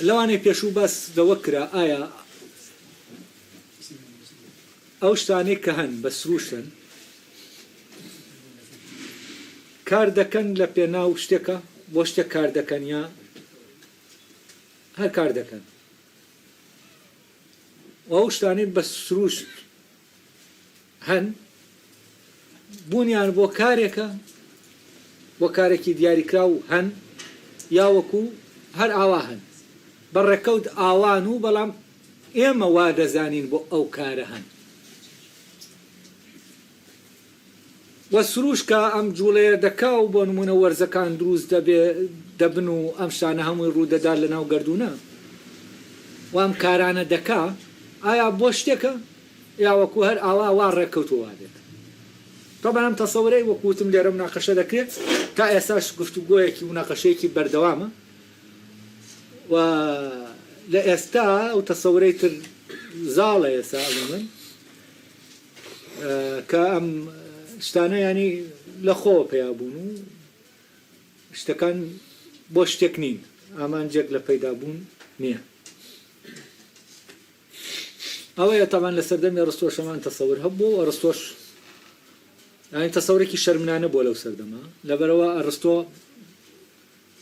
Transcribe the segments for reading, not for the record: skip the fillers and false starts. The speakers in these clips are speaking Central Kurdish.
لەوانەیە پێشوو باس لەوە کرا ئایا ئەو شتانەی کە هەن بە سروشن کار دەکەن لە پێناو شتێکە بۆ شتێک کار دەکەن یا هەر کار دەکەن و ئەو شتانەی بە سروش هەن بوونیان بۆ کارێکە بۆ کارێکی دیاریکراو هەن یا وەکو هەر ئاوا هەن بەڕێکەوت ئاوان و بەڵام ئێمە وا دەزانین بۆ ئەو کارە هەن وە سروش کە ئەم جوڵەیە دەکا و بۆ نمونە وەرزەکان دروست دەبن و ئەم شتانە هەمووی ڕوودەدا لەناو گەردوونە و ئەم کارانە دەکا ئایا بۆ شتێکە یا وەکو هەر ئاوا وا ڕێکەوتوە بێت طبعا ئەم تەسەورەی وەکوتم لێرە مناقەشە دەکرێت تا ئێستاش گفتوگۆیەکی مناقەشەیەکی بەردەوامە و لە ئێستا و تەسەورەی تر زاڵە ئێستا من کە ئەم شتانە ینی لە خۆ پێیابوون و شتەکان بۆ شتێک نین ئامانجێک لە پەیدابوون نییە ئەوەیە تاوان لە سەردەمی ئەرستۆشەمان تەسەور هەبوو ئەرستۆش ینی تەسەورێکی شەرمنانە بۆ لەو سەردەما لەبەرەوە ئەرستۆ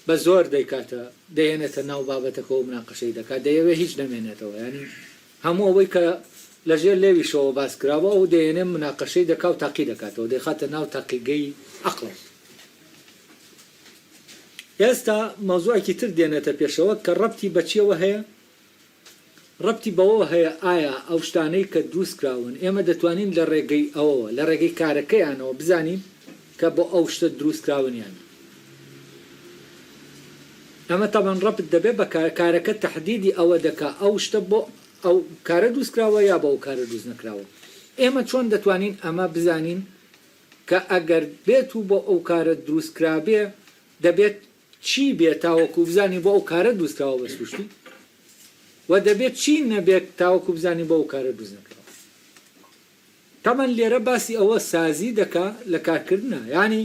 بە زۆر دەیکاتە دەهێنێتە ناو بابەتەکە و مناقەشەی دەکات دەیەوێ هیچ نەمێنێتەوە ینی هەموو ئەوەی کە لەژێر لێویشەوە باس کراوە و دەیێنێ مناقەشەی دەکا و تاقی دەکاتەوە دەیخاتە ناو تاقیگەی عەقڵ ئێستا مەوزوعێکی تر دێنێتە پێشەوە کە ڕەبتی بەچیەوە هەیە ڕەبتی بەوە هەیە ئایا ئەو شتانەی کە دروست کراون ئێمە دەتوانین لە ڕێگەی ئەوەوە لە ڕێگەی کارەکەیانەوە بزانین کە بۆ ئەو شتە دروست کراونیان ئەمە تاوان ڕەبت دەبێت بە کارەکە تەحدیدی ئەوە دەکا ئەو شتە بۆ ئەو کارە دروست کراوە یا بە ئەو کارە دروست نەکراوە ئێمە چۆن دەتوانین ئەمە بزانین کە ئەگەر بێت و بۆ ئەو کارە دروست کرابێ دەبێت چی بێت تاوەکو بزانین بۆ ئەو کارە دروست کراوە بە سروشتی و دەبێت چی نەبێت تاوەکو بزانین بۆ ئەو کارە دروست نەکراوە تامان لێرە باسی ئەوە سازی دەکا لە کارکردنە ینی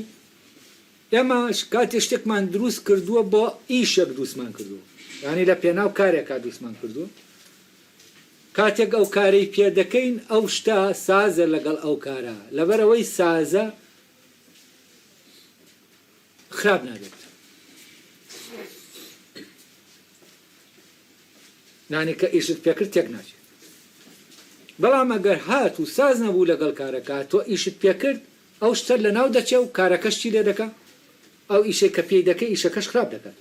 ئێمە کاتێ شتێکمان دروست کردووە بۆ ئیشێک دروستمان کردووە ینی لە پێناو کارێکا دروستمان کردووە کاتێک ئەو کارەی پێ دەکەین ئەو شتە سازە لەگەڵ ئەو کارە لەبەرەوەی سازە خراپ نابێت نانی کە ئیشت پێکرد تێک ناچێت بەڵام ئەگەر هات و ساز نەبوو لەگەڵ کارەکە تۆ ئیشت پێکرد ئەو شتە لەناو دەچێ و کارەکەش چی لێ دەکا ئەو ئیشێک کە پێی دەکەی ئیشەکەش خراپ دەکات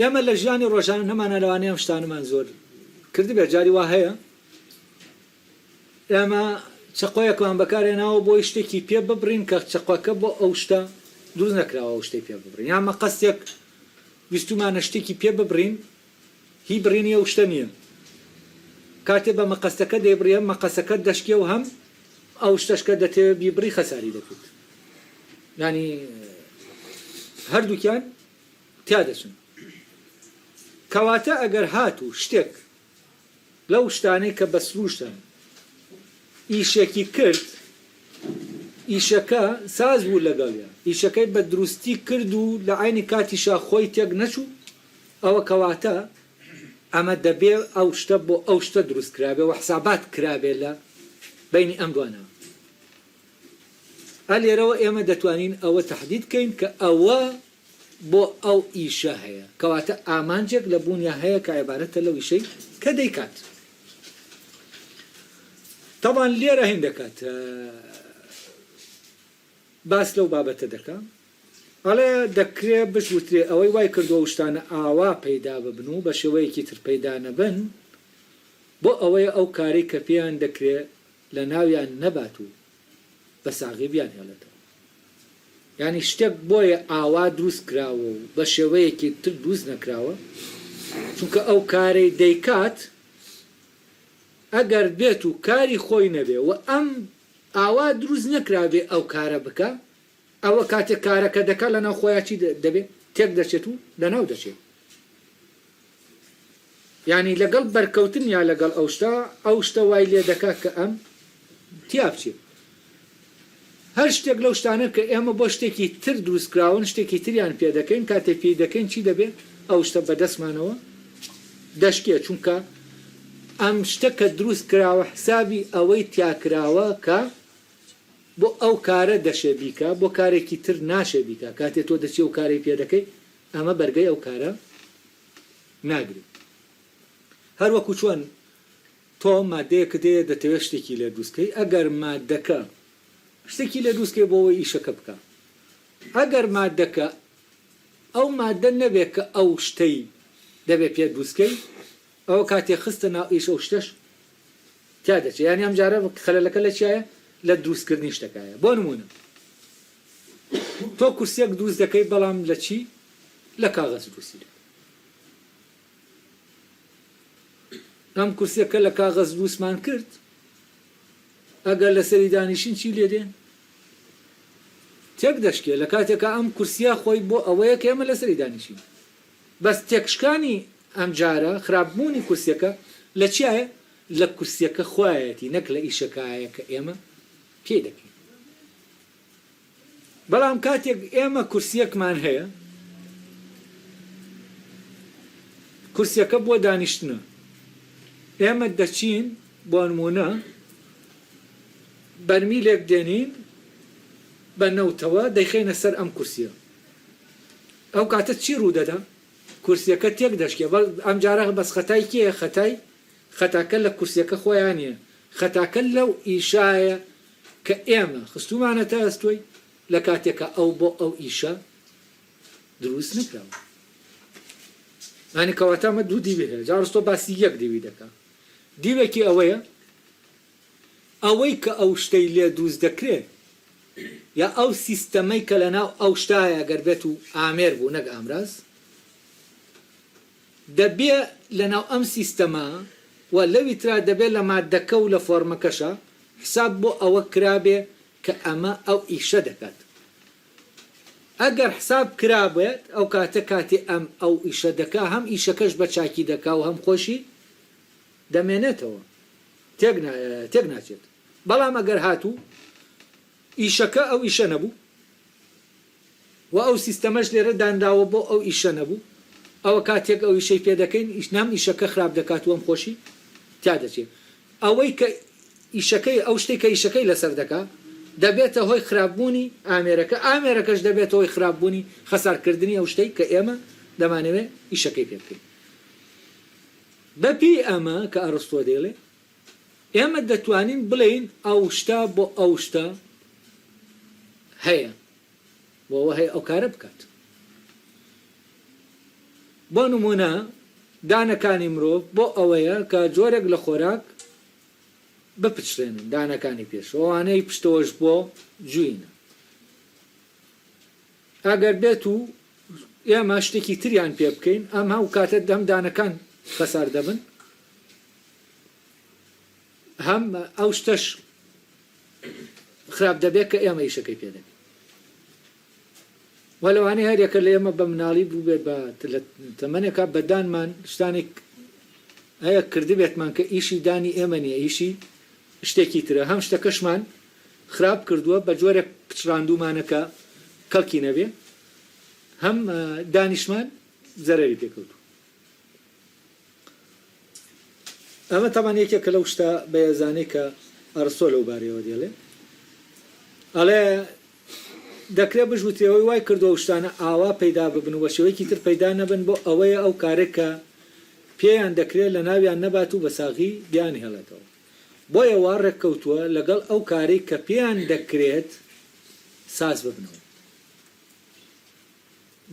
ئێمە لە ژیانی ڕۆژانە نەمانە لەوانەیە ئەم شتانەمان زۆر کردی بێ جاری وا هەیە ئێمە چەقۆیەکمان بەکارهێناوە بۆی شتێکی پێ ببڕین کە چەقۆەکە بۆ ئەو شتە دروست نەکراوە ئەو شتەی پێ ببڕین یا مەقەستێک ویستمانە شتێکی پێ ببڕین هی بڕینی ئەو شتە نییە کاتێ بە مەقەستەکە دەیبڕێ مەقەسەکە دەشکێ و هەم ئەو شتەشکە دەتێ بیبڕی خەساری دەکوت ینی هەردووکیان تیا دەچن کەواتە ئەگەر هات و شتێک لەو شتانەی کە بە سروشتە ئیشێکی کرد ئیشەکە ساز بوو لەگەڵە ئیشەکەی بە دروستی کرد و لە عینی کاتیشا خۆی تێک نەچوو ئەوە کەواتە ئەمە دەبێ ئەو شتە بۆ ئەو شتە دروست کرابێ و حسابات کرابێ لە بینی ئەم دوانە لێرەوە ئێمە دەتوانین ئەوە تەحدید بکەین کە ئەوە بۆ ئەو ئیشە هەیە کەواتە ئامانجێک لە بوونیا هەیە کە عیبارەتە لەو ئیشەی کە دەیکات تاوان لێرە هین دەکات باس لەو بابەتە دەکا ئەڵێ دەکرێت بشوترێ ئەوەی وای کردووە شتانە ئاوا پەیدا ببن و بە شێوەیەکی تر پەیدا نەبن بۆ ئەوەیە ئەو کارەی کە پێیان دەکرێت لە ناویان نەبات و بە ساغیبیان هێڵێتەوە ینی شتێک بۆیە ئاوا دروست کراوە و بە شێوەیەکی تر دروست نەکراوە چونکە ئەو کارەی دەیکات ئەگەر بێت و کاری خۆی نەبێ و ئەم ئاوا دروست نەکرابێ ئەو کارە بکە ئەوە کاتێک کارەکە دەکا لە ناو خۆیاچی دەبێت تێک دەچێت و لەناو دەچێت ینی لەگەڵ بەرکەوتن یا لەگەڵ ئەو شتە وای لێ دەکا کە ئەم تیا بچێت هەر شتێک لەو شتانە کە ئێمە بۆ شتێکی تر دروستکراون شتێکی تریان پێ دەکەین کاتێک پێی دەکەین چی دەبێت ئەو شتە بەدەستمانەوە دەشکێ چونکە ئەم شتە کە دروست کراوە حسابی ئەوەی تیاکراوە کە بۆ ئەو کارە دەشێ بیکە بۆ کارێکی تر ناشێ بیکە کاتێ تۆ دەچی و کارێک پێ دەکەی ئەمە بەرگەی ئەو کارە ناگری هەر وەکو چۆن تۆ مادەیەکە دەیە دەتەوێت شتێکی لێ دروستکەی ئەگەر مادەکە شتێکی لێ دروستکەی بۆ ئەوەی ئیشەکە بکە ئەگەر مادەکە ئەو مادە نەبێت کە ئەو شتەی دەبێت پێ دروستکەی ئەوە کاتێ خستە ناو ئیش ئەو شتەش تا دەچێت یانی ئەم جارە خەلەلەکە لە چیایە لە دروستکردنی شتەکایە بۆ نمونە تۆ کورسێک دروست دەکەی بەڵام لە چی لە کاغەز دروستی ئەم کورسێکە لە کاغەز دروستمان کرد ئەگەر لە سەری دانیشین چی لێ دێن تێک دەشکێ لە کاتێکە ئەم کورسیا خۆی بۆ ئەوەیە کە ئێمە لە سەری دانیشین بەس تێکشکانی ئەم جارە خراپبوونی کورسەکە لە چیایە لە کورسەکە خۆیەتی نەک لە ئیشەکایە کە ئێمە پێ دەکەین بەڵام کاتێک ئێمە کورسیەکمان هەیە کورسەکە بۆ دانیشتنە ئێمە دەچین بۆ نمونە بەرمیلێک دێنین بە نەوتەوە دەیخێنە سەر ئەم کورسیە ئەو کاتە چی ڕوودەدا کورسیەکە تێک دەشکێ ئەم جارە بەس خەتای کێیە خەتاکە لە کورسیەکە خۆیان نیە خەتاکە لەو ئیشایە کە ئێمە خستومانەتە ئەستۆی لە کاتێکە ئەو بۆ ئەو ئیشە دروست نکراوە ئەنی کەواتامە دوو دیوی هەیە جارستۆ باسی یەک دیوی دەکا دیوێکی ئەوەیە ئەوەی کە ئەو شتەی لێ دروست دەکرێت یا ئەو سیستەمەی کە لەناو ئەو شتایە گەر بێت و ئامێر بوو نەک ئامراز دەبێ لەناو ئەم سیستەمە و لەوی ترا دەبێت لە مادەکە و لە فۆرمەکەشە حساب بۆ ئەوە کرابێ کە ئەمە ئەو ئیشە دەکات ئەگەر حساب کرابێت ئەو کاتە کاتی ئەم ئەو ئیشە دەکا هەم ئیشەکەش بە چاکی دەکا و هەم خۆشی دەمێنێتەوە تێک ناچێت بەڵام ئەگەر هاتوو ئیشەکە ئەو ئیشە نەبوو و ئەو سیستەمەش لێرە دانراوە بۆ ئەو ئیشە نەبوو ئەوە کاتێک ئەو ئیشەی پێ دەکەین ئیشنام ئیشەکە خراپ دەکات و ئەم خۆشی تا دەچێت ئەوەی کە ئیشەکەی ئەو شتێک کە ئیشەکەی لەسەر دەکات دەبێتە هۆی خراپبوونی ئامێرەکەش دەبێتە هۆی خراپبوونی خەسارکردنی ئەو شتەی کە ئێمە دەمانەوێت ئیشەکەی پێ بکەین بەپی ئەمە کە ئەڕستۆ دێڵێ ئێمە دەتوانین بڵێین ئەو شتا بۆ ئەو شتە هەیە بۆەوە هەیە ئەو کارە بکات بۆ نمونە دانەکانی مرۆڤ بۆ ئەوەیە کە جۆرێک لە خۆراک بپچرێنن دانەکانی پێش ئەوانەی پشتەوەش بۆ جوینە ئەگەر بێت و ئێمە شتێکی تریان پێ بکەین ئەم هەو کاتە دەم دانەکان خەسار دەبن هەم ئەو شتەش خراپ دەبێت کە ئێمە ئیشەکەی پێ دەبێت وەلەوانەی هەرێکە لە ئێمە بە مناڵی بوو بێت بە تەمەنێکە بەدانمان شتانێک هەیە کردی بێتمان کە ئیشی دانی ئێمە نیە ئیشی شتێکی ترە هەم شتەکەشمان خراپ کردووە بە جۆرێک پچڕاندومانەکە کەڵکی نەبێ هەم دانیشمان زەرەری پێکەوتو ئەمە تاوان یەکێکە لەو شتە بەیەزانەی کە ئەرسۆ لەو بارەوە دێڵێ ئەڵێ دەکرێت بژوتەوەی وای کردەوە شتانە ئاوا پەیدا ببن و بەشێوەیەکی تر پەیدا نەبن بۆ ئەوەیە ئەو کارێکە پێیان دەکرێت لە ناویان نەبات و بە ساغی بیانی هێڵێتەوە بۆیە وا ڕێککەوتووە لەگەڵ ئەو کارێک کە پێیان دەکرێت ساز ببنەوە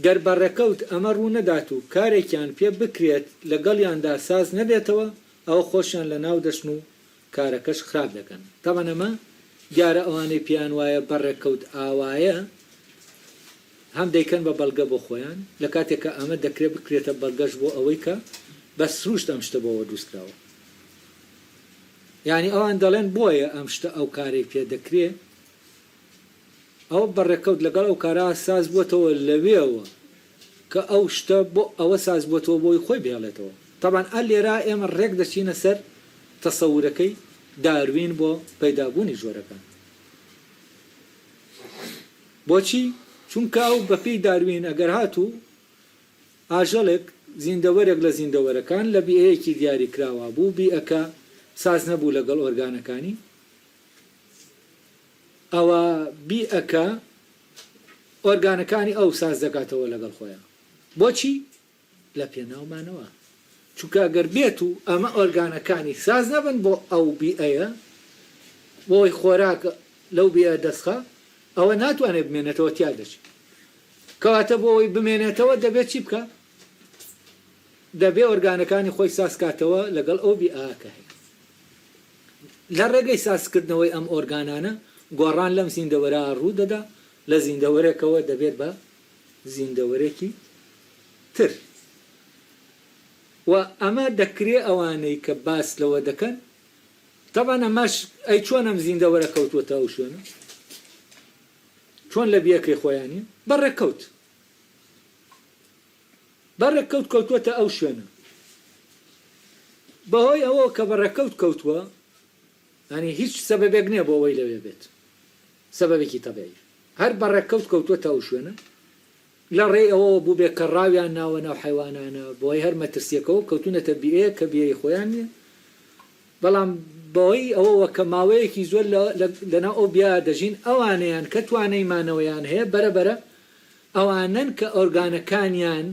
گەر بەڕێکەوت ئەمە ڕوو نەدات و کارێکیان پێ بکرێت لەگەڵیاندا ساز نەبێتەوە ئەوە خۆشیان لە ناو دەشن و کارەکەش خراپ دەکەن تاوان ئەمە دیارە ئەوانەی پیان وایە بەڕێکەوت ئاوایە هەم دەیکەن بە بەڵگە بۆ خۆیان لە کاتێکە ئەمە دەکرێت بکرێتە بەڵگەش بۆ ئەوەی کە بە سروشت ئەم شتە بۆەوە دروستکراوە یعنی ئەوان دەڵێن بۆیە ئەم شتە ئەو کارێک پێ دەکرێت ئەو بەڕێکەوت لەگەڵ ئەو کارا ساز بووتەوە لەوێەوە کە ئەو شتە بۆ ئەوە ساز بووتەوە بۆی خۆی بێڵێتەوە طبعاً ئەلێرا ئێمە ڕێک دەچینە سەر تەسەورەکەی داروین بۆ پەیدابوونی ژۆرەکان بۆچی چونکە ئەو بەپی داروین ئەگەر هاتوو ئاژەڵێک زیندەوەرێک لە زیندەوەرەکان لە بیئەیەکی دیاری کراوە بوو بیئەکە ساز نەبوو لەگەڵ ئۆرگانەکانی ئەوە بیئەکە ئۆرگانەکانی ئەو ساز دەکاتەوە لەگەڵ خۆیان بۆچی لە پێناومانەوە چونکە ئەگەر بێت و ئەمە ئۆرگانەکانی ساز نەبن بۆ ئەو بیئەیە بۆی خۆراک لەو بیئە دەستخە ئەوە ناتوانێت بمێنێتەوە تیا دەچێت کەواتە بۆ ئەوی بمێنێتەوە دەبێت چی بکە دەبێ ئۆرگانەکانی خۆی سازکاتەوە لەگەڵ ئەو بیئەکە هەیە لە ڕێگەی سازکردنەوەی ئەم ئۆرگانانە گۆڕان لەم زیندەوەرە ڕوو دەدا لە زیندەوەرێکەوە دەبێت بە زیندەوەرێکی تر و ئەمە دەکرێ ئەوانەی کە باس لەوە دەکەن تەبان ئەماش ئەی چۆن ئەم زیندەوەرە کەوتووەتە ئەو شوێنە چۆن لە بیەکەی خۆیانی بەڕێکەوت کەوتووەتە ئەو شوێنە بەهۆی ئەوە کە بەڕێکەوت کەوتووە ینی هیچ سەبەبێک نییە بۆ ئەوەی لەوێ بێت سەبەبێکی تەبیعی هەر بەڕێکەوت کەوتووەتە ئەو شوێنە لە ڕێ ئەوە بوو بێ کە ڕاویان ناوە ناو حیوانانە بۆی هەر مەترسیەکەەوە کەوتونەتە بیئەیە کە بیەی خۆیان نییە بەڵام بەوەی ئەوەوە کە ماوەیەکی زۆر لەناو ئەو بیا دەژین ئەوانەیان کە توانەی مانەوەیان هەیە بەرەبەرە ئەوانن کە ئۆرگانەکانیان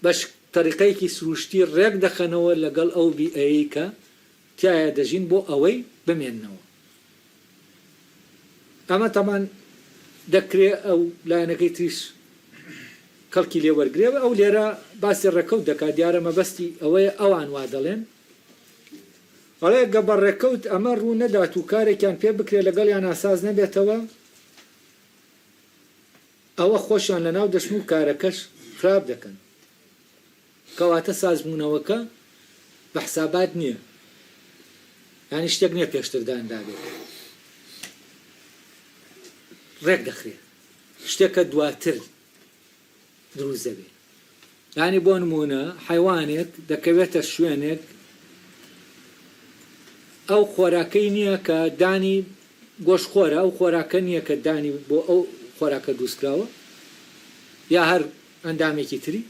بەش تەریقەیەکی سروشتی ڕێک دەخەنەوە لەگەڵ ئەو بیئەیە کە تایە دەژین بۆ ئەوەی بمێننەوە ئەمە تەمان دەکرێت ئەو لایەنەکەی تریش کەڵکی لێ وەرگێەوە ئەو لێرە باسی ڕێکەوت دەکات دیارە مەبەستی ئەوەیە ئەوان وا دەڵێن ئەڵێ گە بە ڕێکەوت ئەمە ڕوو نەدات و کارێکیان پێ بکرێت لەگەڵ یان ئاساز نەبێتەوە ئەوە خۆشیان لە ناو دەشن و کارەکەش خراپ دەکەن کەواتە سازبوونەوەکە بە حسابات نییە ینی شتێک نییە پێشترداندا بێت ڕێک دەخرێت شتێکە دواتر دروست دەبێت ینی بۆ نمونە حیوانێک دەکەوێتە شوێنێک ئەو خۆراکەی نییە کە دانی گۆشتخۆرە ئەو خۆراکە نییە کە دانی بۆ ئەو خۆراکە دروستکراوە یا هەر ئەندامێکی تری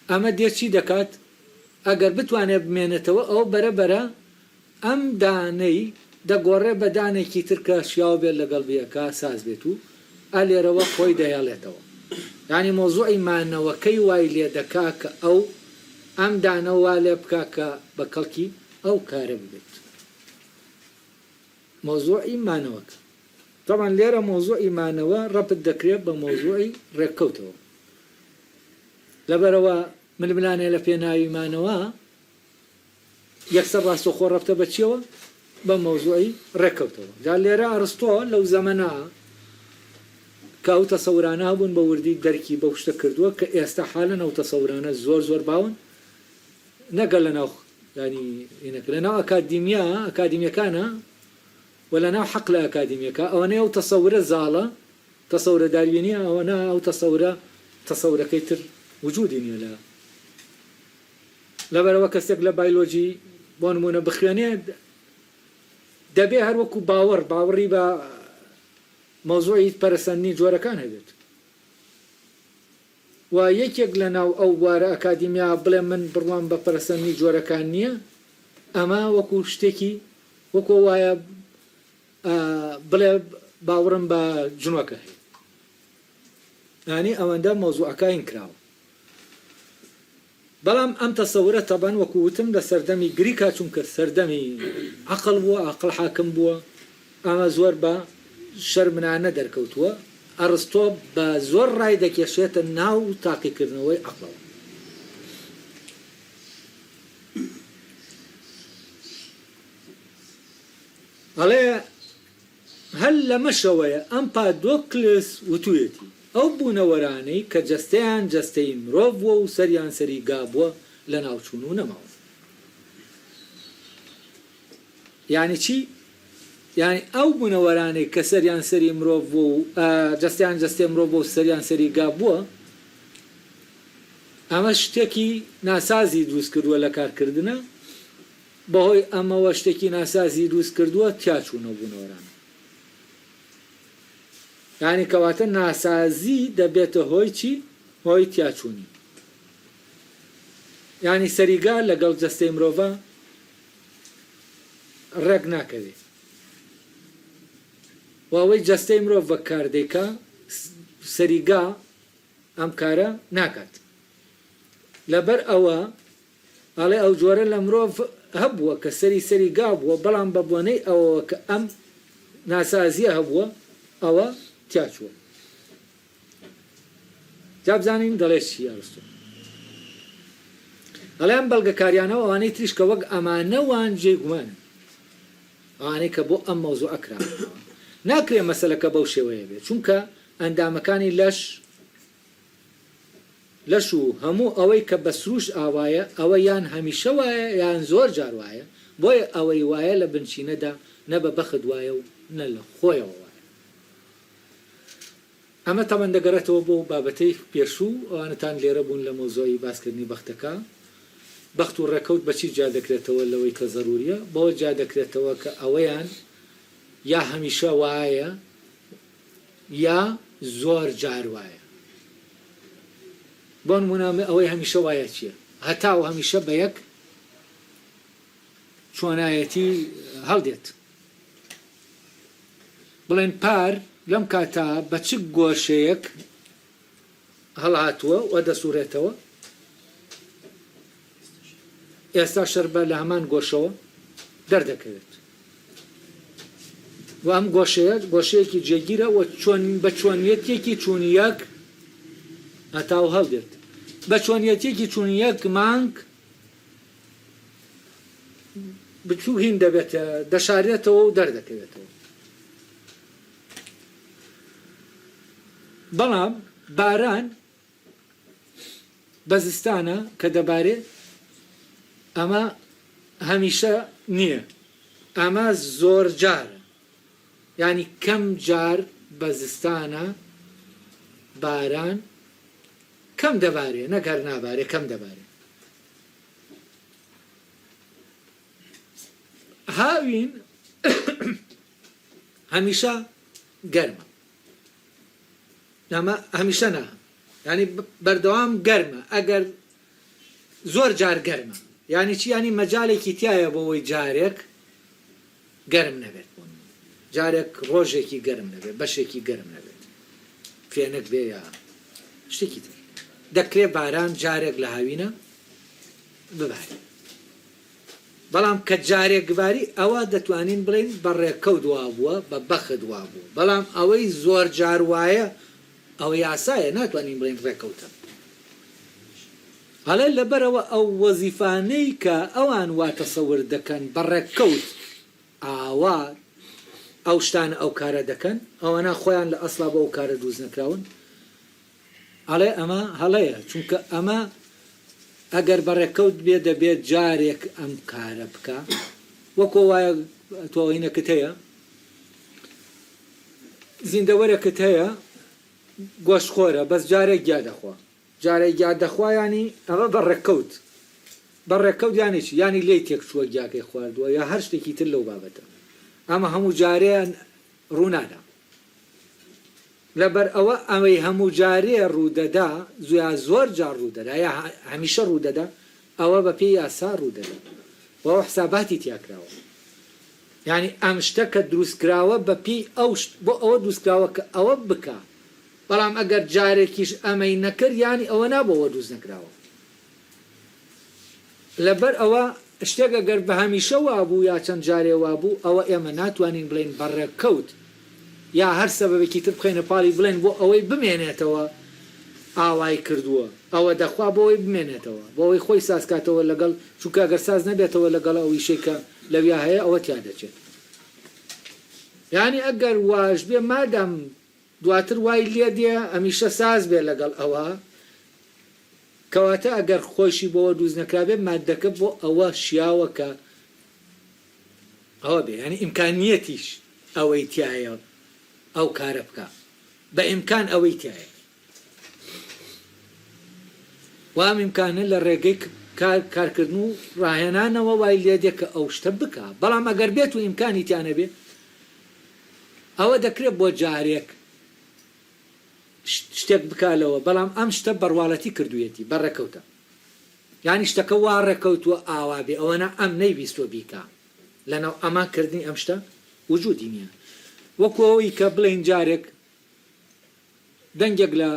ئەمە دێچی دەکات ئەگەر بتوانێت بمێنێتەوە ئەو بەرەبەرە ئەم دانەی دەگۆڕێ بە دانێکی ترکە شیاو بێت لەگەڵ بیەکە ساز بێت و ئەلێرەوە خۆی دەهێڵێتەوە ینی مۆزوعی مانەوەکەی وای لێ دەکا کە ئەو ئەم دانەوە لێ بکا کە بە کەڵکی ئەو کارە ببێت مۆزوعی مانەوەکە طبعا لێرە مۆزوعی مانەوە ڕەبت دەکرێت بە مۆزوعی ڕێککەوتەوە لەبەرەوە ململانێ لە پێناوی مانەوە یەکسەر ڕاستەوخۆ ڕەبتە بە چیەوە بە مۆزوعی ڕێککەوتەوە جا لێرە ئەرستۆ لەو زەمەنە کە ئەو تەسەورانە بوون بە وردی دەرکی بەو شتە کردووە کە ئێستا حالن ئەو تەسەورانە زۆر باون نەگەل لە ناو ینی لە ناو ئەکادیمیەکانە و لە ناو حەق لە ئەکادیمیەکە ئەوەنەیە ئەو تەسەورە زاڵە تەسەورە داروینیە ئەوەنە ئەو تەسەورەکەی تر وجودی نیە لەبەرەوە کەسێک لە بایۆلۆجی بۆ نمونە بخوێنێ دەبێ هەروەکو باوەڕی بە مۆزوعی پەرسەندنی جۆرەکان هەبێت و یەکێک لە ناو ئەو وارە ئەکادیمیا بڵێ من بڕوان بە پەرسەندنی جۆرەکان نییە ئەمە وەکو شتێکی وەکو وایە بڵێ باوەڕم بە جنۆکە هەیە ینی ئەوەندە مۆزوعەکەین کراوە بەڵام ئەم تەسەورە تەبەن وەکووتم لە سەردەمی گریکا چونکە سەردەمی عەقڵ بووە عەقڵ حاکم بووە ئەمە زۆر بە شەرمنانە دەرکەوتووە ئەرستۆ بە زۆر ڕای دەکێشێتە ناو تاقیکردنەوەی عەقڵەوە ئەڵێ هەل لەمەشەوەیە ئەم پادۆکلس وتوویەتی ئەو بوونەوەرانەی کە جەستەیان جەستەی مرۆڤ بووە و سەریان سەری گابووە لە ناوچوون و نەماوە یعنی چی؟ یعنی ئەو بوونەوەرانەی کە سەریان سەری مرۆڤ بووە و جەستیان جەستەی مرۆڤ بووە و سەریان سەری گابووە ئەمە شتێکی ناسازی دروست کردووە لە کارکردنە بەهۆی ئەمەوە شتێکی ناسازی دروست کردووە تیاچوونە بوونەوەرانە ینی کەواتە ناسازی دەبێتە هۆی چی؟ هۆی تیاچوونی یعنی سەریگا لەگەڵ جەستەی مرۆڤە ڕێک ناکەوێت واوەی جەستەی مرۆڤ بە کاردێکە سەریگا ئەم کارە ناکات لەبەر ئەوە ئەڵێ ئەو جۆرە لە مرۆڤ هەبووە کە سەریگا بووە بەڵام بە بۆنەی ئەوە کە ئەم ناسازیە هەبووە ئەوە تیاچووە جا بزانین دەڵێت چی ئەرستۆ ئەڵێم بەڵگەکاریانەوە ئەوانەی تریش کە وەک ئەمانەوان جێگومانن ئەوانەی کە بۆ ئەم مەوزوع ئەکرا ناکرێ مەسەلەکە بەو شێوەیە بێت چونکە ئەندامەکانی لەش و هەموو ئەوەی کە بە سروش ئاوایە ئەوە یان هەمیشە وایە یان زۆر جار وایە بۆیە ئەوەی وایە لە بنچینەدا نە بە بەخت وایە و نە لە خۆیەوە وایە ئەمە تەمەن دەگەڕێتەوە بۆ بابەتەی پێشوو ئەوانتان لێرە بوون لە مۆزۆی باسکردنی بەختەکە بەخت و ڕێکەوت بەچی جا دەکرێتەوە لەوەی کە زەروریە بەوە جا دەکرێتەوە کە ئەوەیان یا هەمیشە وایە یا زۆر جار وایە بۆ نمونە ئەوەی هەمیشە وایە چییە هەتاو هەمیشە بە یەک چۆنایەتی هەڵدێت بڵێن پار لەم کاتا بە چ گۆشەیەک هەڵهاتووە و دەسوورێتەوە ئێستا شەربە لە هەمان گۆشەوە دەردەکەوێت و ئەم گۆشەیەکی جێگیرە و بە چۆنیەتێکی چوونیەک هەتاو هەڵدێت بە چۆنیەتێکی چوونیەک مانگ بچوو هین دەبێتە دەشارێتەوە و دەردەکەوێتەوە بەڵام باران بە زستانە کە دەبارێ ئەمە هەمیشە نییە ئەمە زۆر جارە یعنی کەم جار بە زستانە باران کەم دەبارێ نەگەر نابارێ کەم دەبارێ هاوین هەمیشە گەرمە ئەمە هەمیشە نا ینی بەردەوام گەرمە ئەگەر زۆر جار گەرمە یعنی چی ینی مەجالێکی تایە بۆەوەی جارێک گەرم نەبێت جارێک ڕۆژێکی گەرم نەبێت بەشێکی گەرم نەبێت فێنک بێ یا شتێکی تر دەکرێت باران جارێک لە هاوینە ببارێت بەڵام کە جارێک گواری ئەوە دەتوانین بڵین بەڕێکەوت وا بووە بە بەخت وا بوو بەڵام ئەوەی زۆر جار وایە ئەوە یاسایە ناتوانین بڵین ڕێکەوتە هەڵێ لەبەرەوە ئەو وەزیفانەی کە ئەوان واتەسەور دەکەن بەڕێکەوت ئاوا ئەو شتانە ئەو کارە دەکەن ئەوەنە خۆیان لە ئەسڵا بە ئەو کارە دروست نەکراون ئەڵێ ئەمە هەڵەیە چونکە ئەمە ئەگەر بەڕێکەوت بێ دەبێت جارێک ئەم کارە بکە وەکۆ وایە تۆڵینەکەت هەیە زیندەوەرەکەت هەیە گۆشتخۆرە بەس جارێک گیا دەخوا جارێک گیا دەخوا ینی ئەمە بەڕێکەوت یانێکی ینی لی تێک چووە گیاکەی خواردووە یا هەر شتێکی تر لەو بابەتە ئەمە هەموو جارەیان ڕوونادا لەبەر ئەوە ئەوەی هەموو جارێ ڕوودەدا زویا زۆر جار ڕوودەدا یا هەمیشە ڕوودەدا ئەوە بە پێی یاسا ڕوودەدا وەوە حساباتی تیاکراوە یعنی ئەم شتە کە دروستکراوە بە پێی بۆ ئەوە دروستکراوە کە ئەوە بکە بەڵام ئەگەر جارێکیش ئەمەی نەکرد ینی ئەوە نابەوە دروست نەکراوە لەبەر ئەوە شتێک ئەگەر بە هەمیشە وابوو یا چەند جارێ وابوو ئەوە ئێمە ناتوانین بڵێن بەڕێکەوت یا هەر سەبەبێکی تر بخەینە پاڵی بڵێن بۆ ئەوەی بمێنێتەوە ئاوای کردووە ئەوە دەخوا بۆەوەی بمێنێتەوە بۆەوەی خۆی سازکاتەوە لەگەڵ چونکە ئەگەر ساز نەبێتەوە لەگەڵ ئەوی شێکە لەویا هەیە ئەوە تیا دەچێت یعنی ئەگەر واش بێ مادەم دواتر وای لێ دێ ئەمیشە ساز بێ لەگەڵ ئەوە کەواتە ئەگەر خۆشی بۆەوە دروست نەکرابێت مادەکە بۆ ئەوە شیاوە کە ئەوە بێ ینی ئیمکانیەتیش ئەوەی تایە ئەو کارە بکە بە ئیمکان ئەوەی تایە وام ئیمکانە لە ڕێگەی کارکردن و ڕاهێنانەوە وای لێ دێ کە ئەو شتە بکە بەڵام ئەگەر بێت و ئیمکانی تیانە بێ ئەوە دەکرێت بۆ جارێک شتێک بکالەوە بەڵام ئەم شتە بەڕواڵەتی کردوێتی بەڕێکەوتە یعنی شتەکە وا ڕێکەوتووە ئاوا بێ ئەوەنە ئەم نەیویستۆ بیکە لەناو ئەمانکردنی ئەم شتە وجودی نییە وەکو ئەوەی کە بڵێن جارێک دەنگێک لە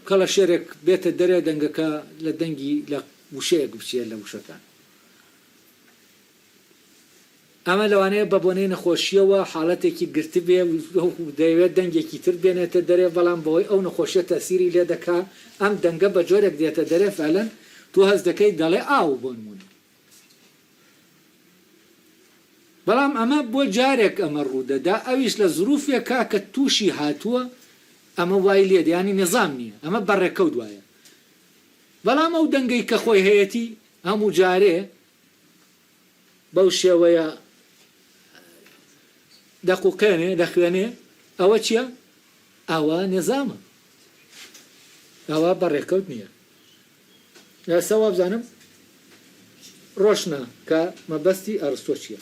کەڵە شێرێک بێتە دەرێ دەنگەکە لە دەنگی لە وشەیەک بچێت لە وشەکان ئەمە لەوانەیە بە بۆنەی نەخۆشیەوە حاڵەتێکی گرت بێ دەیەوێت دەنگێکی تر بێنێتە دەرێ بەڵام بەوەی ئەو نەخۆشیە تەسیری لێ دەکا ئەم دەنگە بە جۆرێک دێتە دەرێ فعلەن تو هەست دەکەی دەڵێ ئاو بۆ نمونە بەڵام ئەمە بۆ جارێک ئەمە ڕوودەدا ئەویش لە زروفێکا کە تووشی هاتووە ئەمە وای لێت ینی نظام نییە ئەمە بەڕێکەوت وایە بەڵام ئەو دەنگەی کە خۆی هەیەی هەموو جارێ بەو شێوەیە دەقوقێنێ دەخوێنێ ئەوە چییە؟ ئەوە نظامە ئەوە بەڕێکەوت نییە ئێستا وا بزانم ڕۆشنە کە مەبەستی ئەرستۆ چییە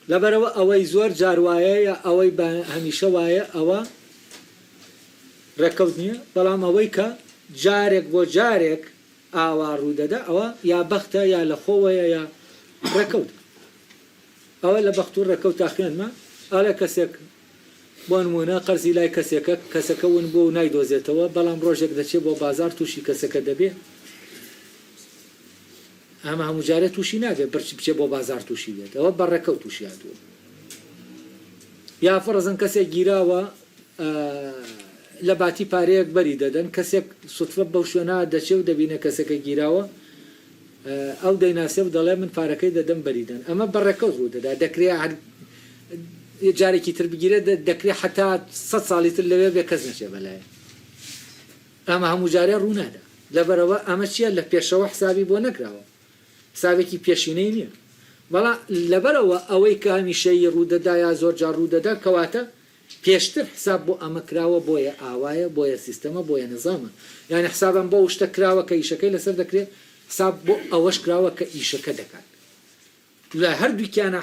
لەبەرەوە ئەوەی زۆر جار وایە یا ئەوەی هەمیشە وایە ئەوە ڕێکەوت نییە بەڵام ئەوەی کە جارێک بۆ جارێک ئاوا ڕوودەدا ئەوە یا بەختە یا لە خۆوەیە یا ڕێکەوت ئەوە لە بەخت و ڕێکەوت تاخێنمە ئالە کەسێک بۆ نمونە قەرزی لای کەسێکە کەسەکە ون بۆ و نایدۆزێتەوە بەڵام ڕۆژێک دەچێت بۆ بازار تووشی کەسەکە دەبێت ئەمە هەموو جارێت تووشی نابێت بەرچی بچێت بۆ بازار تووشی بێت ئەوە بەڕێکەوت تووشی هاتووە یا فەرەزەن کەسێک گیراوە لە باتی پارەیەک بەری دەدەن کەسێک سوتفە بەو شوێنە دەچێت و دەبینە کەسەکە گیراوە ئەو دەیناسێ و دەڵێ من پارەکەی دەدەم بەریدەن ئەمە بەڕێکەوت ڕوودەدا دەکرێت جارێکی تر بگیرێت دەکرێت حتا 100 ساڵی تر لەوێ بێ کەس نەچێ بەلایە ئەمە هەموو جارێ ڕوونادا لەبەرەوە ئەمە چییە لە پێشەوە حسابی بۆ نەکراوە حسابێکی پێشینەی نییە بەڵام لەبەرەوە ئەوەی کە هەمیشەی ڕوودەدا یا زۆر جار ڕوودەدا کەواتە پێشتر حساب بۆ ئەمە کراوە بۆیە ئاوایە بۆیە سیستەمە بۆیە نظامە یعنی حسابم بۆ شتە کراوە کە ئیشەکەی لەسەر دەکرێت حساب بۆ ئەوەش کراوە کە ئیشەکە دەکات لە هەردووکیانە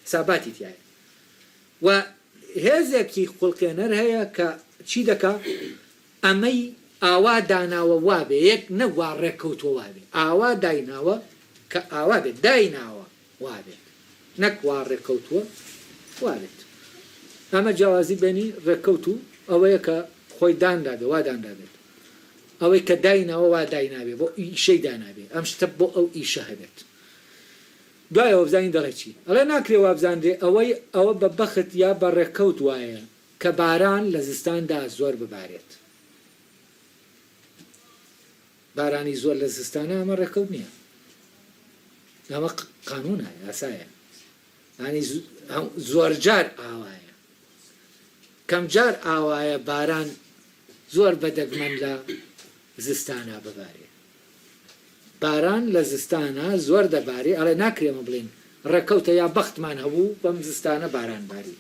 حساباتی تایە و هێزێکی خوڵقێنەر هەیە کە چی دەکا ئەمەی ئاوا داناوە وابێ یەک نەوا ڕێکەوتوە وابێ ئاوا دایناوە کە ئاوا بێت دایناوە وابێت نەک وا ڕێکەوتووە وابێت ئەمە جیاوازی بینی ڕێکەوت و ئەوەیە کە خۆی دانرابێ وا دانرابێت ئەوەی کە دایناوە وا داینابێ بۆ ئیشەی دانابێ ئەم شتە بۆ ئەو ئیشە هەبێت دوایەوە بزانین دەڵێ چی ئەڵێ ناکرێ وابزاندرێ ئەوەی ئەوە بە بەخت یا بە ڕێکەوت وایە کە باران لە زستاندا زۆر ببارێت بارانی زۆر لە زستانە ئەمە ڕێکەوت نییە ئەمە قانونە یاسایە ینی زۆر جار ئاوایە کەم جار ئاوایە باران زۆر بەدەگمەن لە زستانە ببارێت باران لە زستانە زۆر دەبارێ ئەڵێ ناکرێمە بڵێن ڕێکەوتە یا بەختمان هەبوو بەم زستانە باران باری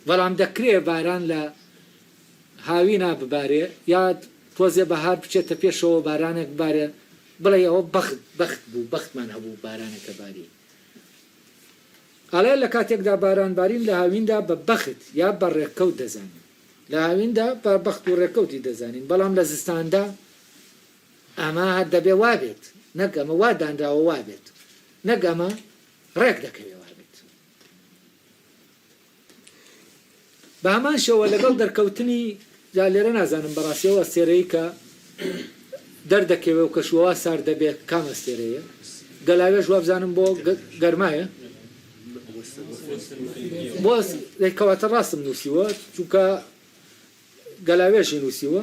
بەڵام دەکرێ باران لە هاوینا ببارێ یا تۆزێ بەهار بچێتە پێشەوە بارانێک بارێ بڵێ ئەوە بەخت بوو بەختمان هەبوو بارانەکە باری ئەڵێ لە کاتێکدا باران بارین لە هاویندا بە بەخت یا بە ڕێکەوت دەزانین لە هاویندا بە بەخت و ڕێکەوتی دەزانین بەڵام لە زستاندا ئەمە دەبێ وابێت نەک ئەمە وا دانراوە وابێت نەک ئەمە ڕێک دەکەوێ وابێت بە هەمان شەوە لەگەڵ دەرکەوتنی جا لێرە نازانم بەڕاستیەوە ئەستێرەی کە دەردەکەوێ و کەشوەوە سار دەبێت کام ئەستێرەیە گەلاوێژ وابزانم بۆ گەرمایە بۆ کەواتە ڕاستم نووسیوە چونکە گەلاوێژی نووسیوە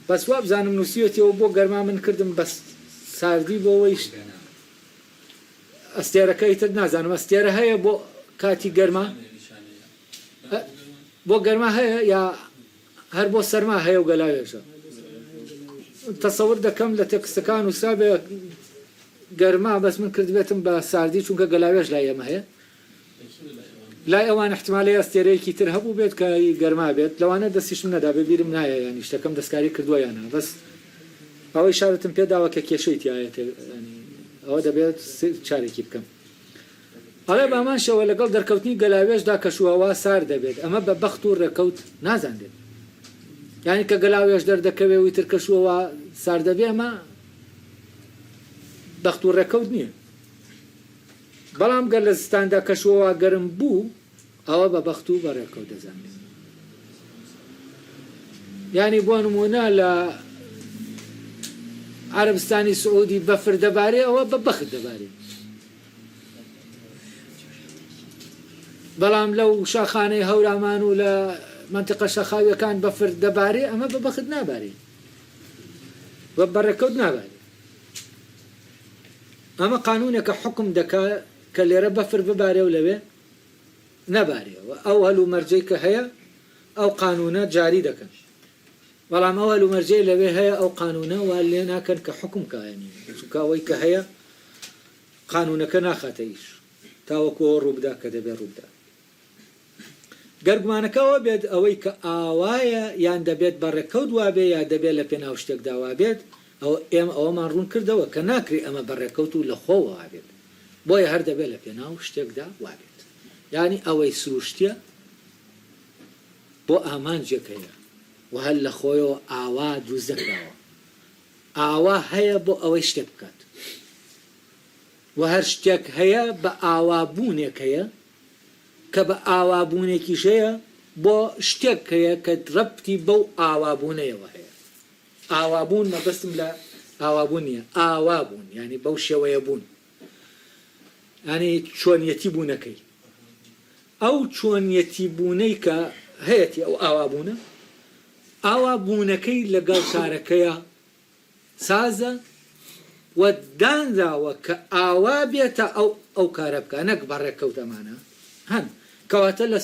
بەس وا بزانم نووسیوەتەوە بۆ گەرما من کردم بەس ساردی بۆەوەی ئەستێرەکەی تر نازانم ئەستێرە هەیە بۆ کاتی گەرما بۆ گەرما هەیە یا هەر بۆ سەرما هەیە و گەلاوێژە تەسەور دەکەم لە تێکستەکان وسا بێ گەرما بەس من کردبێتم بە ساردی چونکە گەلاوێژ لای ئەمە هەیە لای ئەوان احتمالی ئەستێرەیەکی تر هەبوو بێت کە گەرما بێت لەوانە دەستیشم نەدا ببیرم نایە ینی شتەکەم دەستکاری کردووە یانە بەس ئەوەی شارتم پێداوە کە کێشەی تایەت ئەوە دەبێت چارێکی بکەم ئەڵێ بامان شەوە لەگەڵ دەرکەوتنی گەلاوێژدا کەشوهەوا سار دەبێت ئەمە بە بەخت و ڕێکەوت نازانێت یعنی کە گەلاوێش دەردەکەوێ وی تر کەشوەوە سار دەبێ ئەمە بەخت و ڕێکەوت نییە. بەڵام گەر لە زستاندا کەشوەوە گەرم بوو ئەوە بە بەخت و بە ڕێکەوت دەزانێت. یعنی بۆ نمونە لە عەرەبستانی سعودی بەفر دەبارێ ئەوە بە بەخت دەبارێ، بەڵام لەو شاخانەی هەورامان و لە منتیقە شەخاویەکان بەفر دەبارێ ئەمە بە بەخت نابارێ، بە بەڕێکەوت نابارێ. ئەمە قانونێکە حکم دەکات کە لێرە بەفر ببارێ و لەوێ نەبارێەوە. ئەو هەلو مەرجەی کە هەیە ئەو قانونە جاری دەکەن، بەڵام ئەو هەلو مەرجەی لەوێ هەیە ئەو قانونە وا لێ ناکەن کە حکم کایانی، چونکە ئەوەی کە هەیە قانونەکە ناخاتە ئیش تاوەکو ڕووبدا کە دەبێت ڕووبدا. گەرگمانەکەەوە بێت ئەوەی کە ئاوایە یان دەبێت بەڕێکەوت وابێ یا دەبێت لە پێناو شتێکدا وابێت، ئێمە ئەوەمان ڕوون کردەوە کە ناکری ئەمە بەڕێکەوت و لە خۆوە وابێت، بۆیە هەر دەبێت لە پێناو شتێکدا وابێت. یعنی ئەوەی سروشتیە بۆ ئامانجێکەیە و هەر لە خۆیەوە ئاوا دروست دەکراوە، ئاوا هەیە بۆ ئەوەی شتێک بکات و هەر شتێک هەیە بە ئاوابوونێک هەیە کە بە ئاوابوونێکیش هەیە بۆ شتێک هەیە کە ڕەبتی بەو ئاوابوونەیەوە هەیە. ئاوابوون مەبەستم لە ئاوابوون نیە، ئاوابوون یعنی بەو شێوەیە بوون، ینی چۆنیەتی بوونەکەی. ئەو چۆنیەتی بوونەی کە هەیەی ئەو ئاوابوونە، ئاوابوونەکەی لەگەڵ کارەکەیە سازە و دانراوە کە ئاوا بێتە ئەو کارە بکە، نەک بەڕێکەوتەمانە هەن کەواتە لە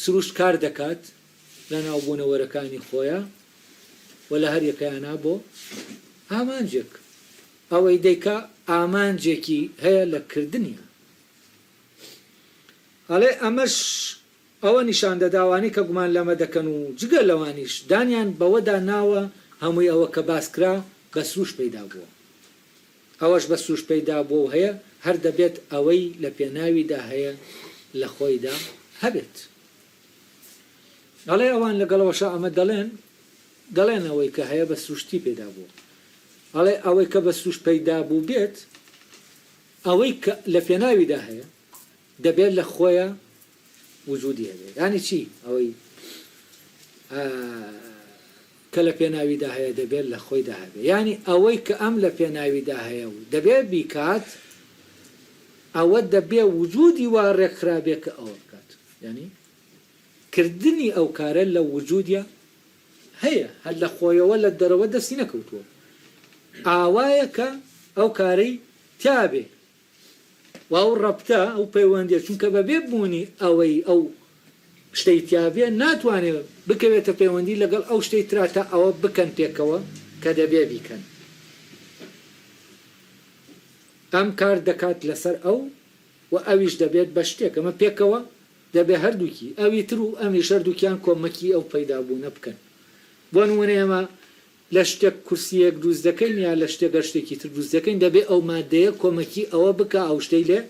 سروشت کار دەکات لە ناوبوونەوەرەکانی خۆیە و لە هەر یەکەیانە بۆ ئامانجێک ئەوەی دەیکا ئامانجێکی هەیە لە کردنیە. ئەڵێ ئەمەش ئەوە نیشان دەداوانی کە گومان لەمە دەکەن و جگە لەوانیش دانیان بەوەدا ناوە هەمووی ئەوە کە باسکرا بە سروش پەیدا بووە، ئەوەش بە سروش پەیدا بوو هەیە هەر دەبێت ئەوەی لە پێناویدا هەیە لە خۆیدا هەبێت. ئەڵێ ئەوان لەگەڵەوەشە ئەمە دەڵێن ئەوەی کە هەیە بە سروشتی پەیدا بوو، ئەڵێ ئەوەی کە بە سروش پەیدا بوو بێت ئەوەی کە لە پێناویدا هەیە دەبێت لە خۆیە وجودی هەبێت. ینی چی؟ ئەوەی کە لە پێناویدا هەیە دەبێت لە خۆیدا هەبێت، ینی ئەوەی کە ئەم لە پێناویدا هەیە و دەبێت بیکات ئەوە دەبێت وجودی وا ڕێکخرابێت کە ئەوە بکات، ینی کردنی ئەو کارە لە وجودیە هەیە هەر لە خۆیەوە لە دەرەوە دەستی نەکەوتووە، ئاوایە کە ئەو کارەی تیابێ و ئەو ڕەبتە ئەو پەیوەندیە، چونکە بەبێ بوونی ئەوەی ئەو شتەی تیابێ ناتوانێت بکەوێتە پەیوەندی لەگەڵ ئەو شتەی تراتە ئەوە بکەن پێکەوە کە دەبێ بیکەن. ئەم کار دەکات لەسەر ئەو و ئەویش دەبێت بە شتێک ئەمە پێکەوە دەبێ هەردووکی ئەوی تر و ئەمیش هەردووکیان کۆمەکی ئەو پەیدابوونە بکەن. بۆ نمونە ئێمە لە شتێک کورسیەک دروست دەکەین یا لە شتێک شتێکی تر دروست دەکەین دەبێ ئەو مادەیە کۆمەکی ئەوە بکە ئەو شتەی لێ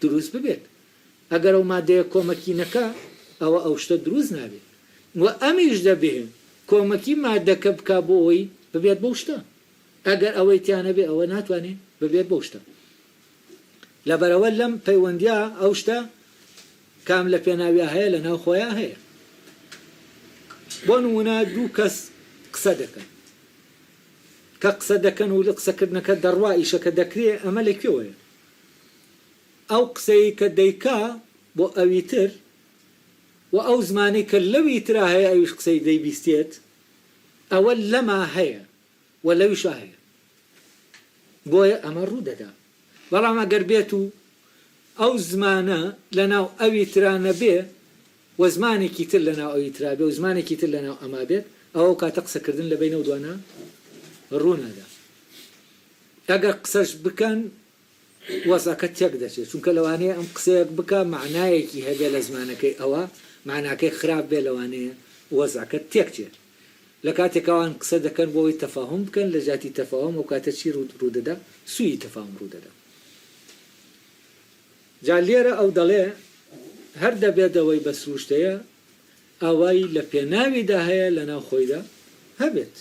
دروست ببێت. ئەگەر ئەو مادەیە کۆمەکی نەکە ئەوە ئەو شتە دروست نابێت و ئەمیش دەبێ کۆمەکی مادەکە بکە بۆ ئەوەی ببێت بەو شتە، ئەگەر ئەوەی تیانە بێ ئەوە ناتوانێت ببێت بەو شتە. لەبەرەوە لەم پەیوەندیە ئەو شتە کام لە پێناویە هەیە لە ناو خۆیان هەیە. بۆ نمونە دوو کەس قسە دەکەن کە قسە دەکەن و لە قسەکردنەکە دەڕوا ئیشەکە دەکرێت ئەمە لەکوێوەیە؟ ئەو قسەی کە دەیکا بۆ ئەوی تر و ئەو زمانی کە لەوی ترا هەیە ئەویش قسەی دەیبیستێت ئەوە لەما هەیە و لەویشە هەیە، بۆیە ئەمە ڕوو دەدا. بەڵام ئەگەر بێت و ئەو زمانە لە ناو ئەوی ترا نەبێ و زمانێکی تر لە ناو ئەوی ترا بێ و زمانێکی تر لە ناو ئەما بێت ئەوە کاتە قسەکردن لە بینە و دوانە ڕوو نەدا. ئەگەر قسەش بکەن وەزەکە تێک دەچێت، چونکە لەوانەیە ئەم قسەیەک بکە معنایەکی هەبێ لە زمانەکەی ئەوە معناکەی خراپ بێ، لەوانەیە وەزەکە تێک چێت. لە کاتێکەوان قسە دەکەن بۆەوەی تەفاهم بکەن لە جاتی تەفاهم و کاتە چی ڕوودەدا؟ سووی تەفاهم ڕوودەدا. جا لێرە ئەو دەڵێ هەر دەبێتەوەی بە سروشتەیە ئەوەی لە پێناویدا هەیە لە ناو خۆیدا هەبێت.